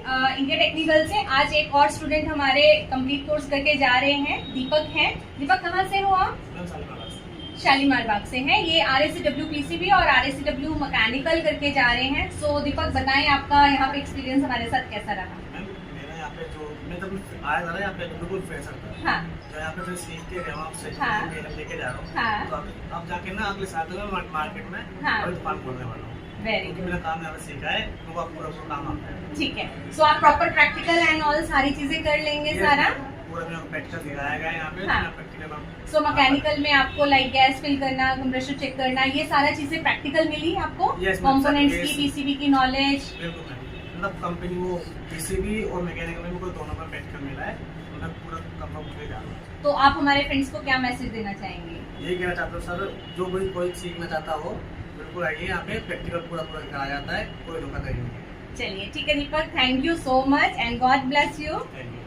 India technical से। आज एक और स्टूडेंट हमारे कंप्लीट कोर्स करके जा रहे हैं, दीपक हैं। दीपक कहाँ से हो आप? शालीमार बाग से हैं। ये RACW PCB और RACW मैकेनिकल करके जा रहे हैं। सो दीपक बताएं, आपका यहाँ पे एक्सपीरियंस हमारे साथ कैसा रहा? मेरा यहाँ पे जो मैं जब आया था ना, यहाँ पे बिल्कुल फ्रेशर था। हाँ। जो यहाँ पे जो सीख के गया आपसे लेके जा रहा हूँ। हाँ। तो अब जाके ना अगले साल में मार्केट में दुकान खोलने वाला हूँ। Very good. मेरा काम यहाँ पे सीखा है, तो आप पूरा काम आता है। ठीक है। सो आप प्रॉपर प्रैक्टिकल एंड ऑल सारी चीजें कर लेंगे सारा? पूरा प्रैक्टिकल सिखाया गया है यहाँ पे। हाँ। सो मैकेनिकल में आपको लाइक गैस फिल करना, कंप्रेसर चेक करना, ये सारा चीजें प्रैक्टिकल मिली आपको? कंपोनेंट्स की, PCB की नॉलेज? बिल्कुल, मतलब कंपनी वो PCB और मैकेनिकल में दोनों का प्रैक्टिकल मिला है। मतलब पूरा कंफर्म हो गया। तो आप हमारे फ्रेंड्स को क्या मैसेज देना चाहेंगे? यही कहना चाहता हूँ सर, जो कोई सीखना चाहता हो बिल्कुल आइए, यहाँ पे प्रैक्टिकल पूरा कराया जाता है, कोई धोखाधड़ी नहीं है। चलिए ठीक है Deepak, thank you so much and God bless you.